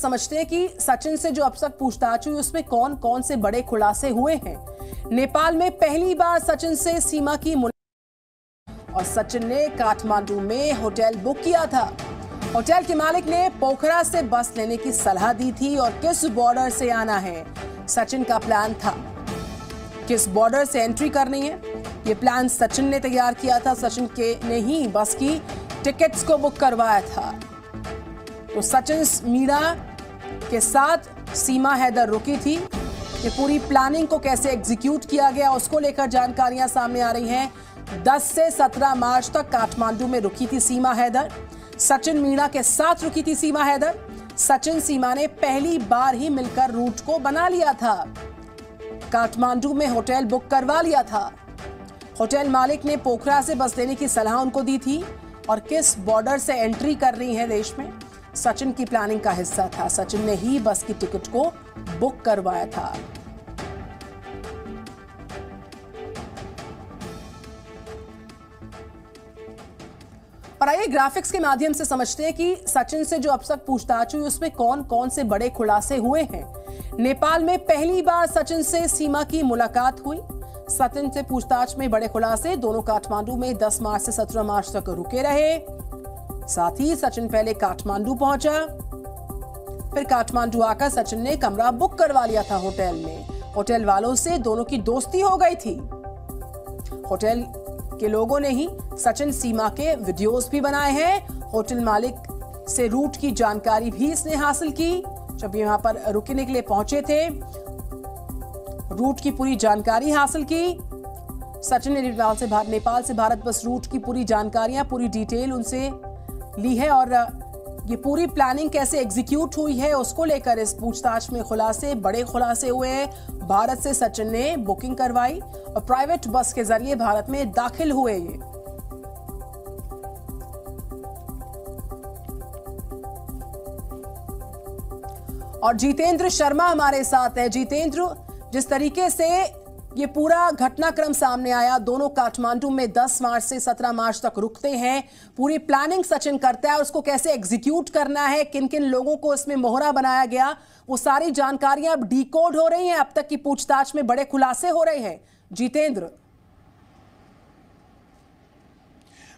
समझते हैं कि सचिन से जो अब तक पूछताछ हुई उसमें कौन कौन से बड़े खुलासे हुए हैं। नेपाल में पहली बार सचिन से सीमा की मुलाकात और सचिन ने काठमांडू में होटल बुक किया था। होटल के मालिक ने पोखरा से बस लेने की सलाह दी थी और किस बॉर्डर से आना है सचिन का प्लान था, किस बॉर्डर से एंट्री करनी है ये प्लान सचिन ने तैयार किया था। सचिन के ने ही बस की टिकट्स को बुक करवाया था। तो सचिन मीणा के साथ सीमा हैदर रुकी थी। ये पूरी प्लानिंग को कैसे एग्जीक्यूट किया गया उसको लेकर जानकारियां सामने आ रही हैं। 10 से 17 मार्च तक काठमांडू में रुकी थी सीमा हैदर। सचिन मीणा के साथ रुकी थी सीमा हैदर। सचिन सीमा ने पहली बार ही मिलकर रूट को बना लिया था। काठमांडू में होटल बुक करवा लिया था। होटल मालिक ने पोखरा से बस लेने की सलाह उनको दी थी और किस बॉर्डर से एंट्री कर रही है देश में सचिन की प्लानिंग का हिस्सा था। सचिन ने ही बस की टिकट को बुक करवाया था। और आइए ग्राफिक्स के माध्यम से समझते हैं कि सचिन से जो अब तक पूछताछ हुई उसमें कौन कौन से बड़े खुलासे हुए हैं। नेपाल में पहली बार सचिन से सीमा की मुलाकात हुई। सचिन से पूछताछ में बड़े खुलासे। दोनों काठमांडू में 10 मार्च से 17 मार्च तक रुके रहे। साथ ही सचिन पहले काठमांडू पहुंचा, फिर काठमांडू आकर सचिन ने कमरा बुक करवा लिया था होटल में। होटल वालों से दोनों की दोस्ती हो गई थी। होटल के लोगों ने ही सचिन सीमा के वीडियोस भी बनाए हैं। होटल मालिक से रूट की जानकारी भी इसने हासिल की। जब यहां पर रुकने के लिए पहुंचे थे रूट की पूरी जानकारी हासिल की। सचिन ने नेपाल से भारत बस रूट की पूरी जानकारियां, पूरी डिटेल उनसे ली है और ये पूरी प्लानिंग कैसे एग्जीक्यूट हुई है उसको लेकर इस पूछताछ में खुलासे, बड़े खुलासे हुए हैं। भारत से सचिन ने बुकिंग करवाई और प्राइवेट बस के जरिए भारत में दाखिल हुए। ये और जितेंद्र शर्मा हमारे साथ है। जितेंद्र, जिस तरीके से ये पूरा घटनाक्रम सामने आया, दोनों काठमांडू में 10 मार्च से 17 मार्च तक रुकते हैं, पूरी प्लानिंग सचिन करता है, उसको कैसे एग्जीक्यूट करना है, किन किन लोगों को इसमें मोहरा बनाया गया, वो सारी जानकारियां अब डिकोड हो रही हैं। अब तक की पूछताछ में बड़े खुलासे हो रहे हैं। जितेंद्र,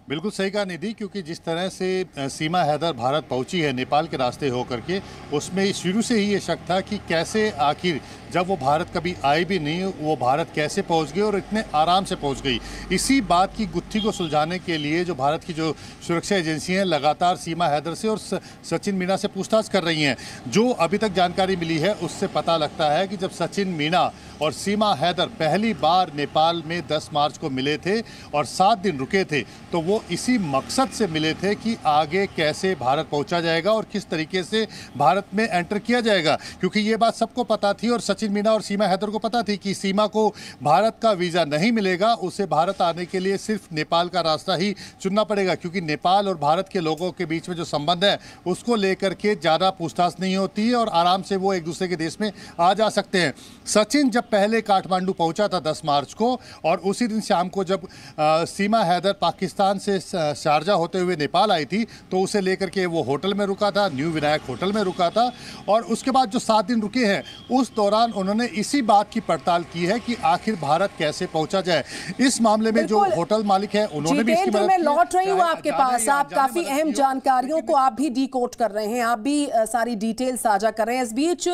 बिल्कुल सही कहा निधि, क्योंकि जिस तरह से सीमा हैदर भारत पहुंची है नेपाल के रास्ते होकर के, उसमें शुरू से ही ये शक था कि कैसे आखिर जब वो भारत कभी आई भी नहीं वो भारत कैसे पहुंच गई और इतने आराम से पहुंच गई। इसी बात की गुत्थी को सुलझाने के लिए जो भारत की जो सुरक्षा एजेंसियां हैं लगातार सीमा हैदर से और सचिन मीणा से पूछताछ कर रही हैं। जो अभी तक जानकारी मिली है उससे पता लगता है कि जब सचिन मीणा और सीमा हैदर पहली बार नेपाल में 10 मार्च को मिले थे और 7 दिन रुके थे, तो वो इसी मकसद से मिले थे कि आगे कैसे भारत पहुंचा जाएगा और किस तरीके से भारत में एंटर किया जाएगा। क्योंकि ये बात सबको पता थी और सचिन मीणा और सीमा हैदर को पता थी कि सीमा को भारत का वीज़ा नहीं मिलेगा, उसे भारत आने के लिए सिर्फ नेपाल का रास्ता ही चुनना पड़ेगा। क्योंकि नेपाल और भारत के लोगों के बीच में जो संबंध है उसको लेकर के ज़्यादा पूछताछ नहीं होती है और आराम से वो एक दूसरे के देश में आ जा सकते हैं। सचिन जब पहले काठमांडू पहुंचा था 10 मार्च को और उसी दिन शाम को जब सीमा हैदर पाकिस्तान से शारजा होते हुए नेपाल आई थी तो उसे लेकर के वो होटल में रुका था, न्यू विनायक होटल में रुका था। और उसके बाद जो 7 दिन रुके हैं उस दौरान उन्होंने इसी बात की पड़ताल की है कि आखिर भारत कैसे पहुंचा जाए। इस मामले में जो होटल मालिक है उन्होंने भी इसकी मदद की। मैं लौट रही हूँ आपके पास, आप काफी अहम जानकारियों को आप भी डिकोड कर रहे हैं, आप भी सारी डिटेल साझा कर रहे हैं। इस बीच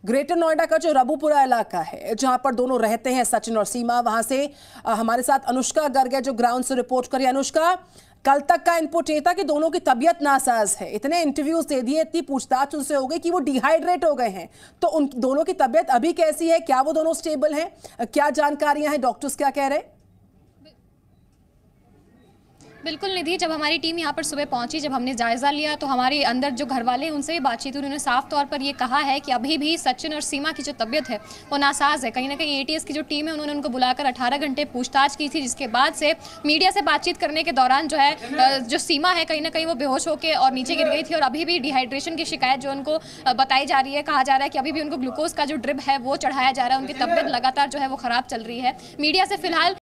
ग्रेटर नोएडा का जो रबुपुरा इलाका है जहां पर दोनों रहते हैं सचिन और सीमा, वहां से हमारे साथ अनुष्का गर्ग है जो ग्राउंड से रिपोर्ट करी। अनुष्का, कल तक का इनपुट ये था कि दोनों की तबीयत नासाज है, इतने इंटरव्यूज दे दिए, इतनी पूछताछ उनसे हो गई कि वो डिहाइड्रेट हो गए हैं, तो उन दोनों की तबीयत अभी कैसी है? क्या वो दोनों स्टेबल हैं? क्या जानकारियां हैं? डॉक्टर्स क्या कह रहे हैं? बिल्कुल निधि, जब हमारी टीम यहाँ पर सुबह पहुंची, जब हमने जायज़ा लिया तो हमारे अंदर जो घर वाले हैं उनसे भी बातचीत हुई। उन्होंने साफ तौर पर ये कहा है कि अभी भी सचिन और सीमा की जो तबीयत है वो नासाज है। कहीं ना कहीं एटीएस की जो टीम है उन्होंने उनको बुलाकर 18 घंटे पूछताछ की थी, जिसके बाद से मीडिया से बातचीत करने के दौरान जो है जो सीमा है कहीं ना कहीं वो बेहोश होकर और नीचे गिर गई थी और अभी भी डिहाइड्रेशन की शिकायत जो उनको बताई जा रही है। कहा जा रहा है कि अभी भी उनको ग्लूकोज का जो ड्रिप है वो चढ़ाया जा रहा है। उनकी तबीयत लगातार जो है वो ख़राब चल रही है। मीडिया से फिलहाल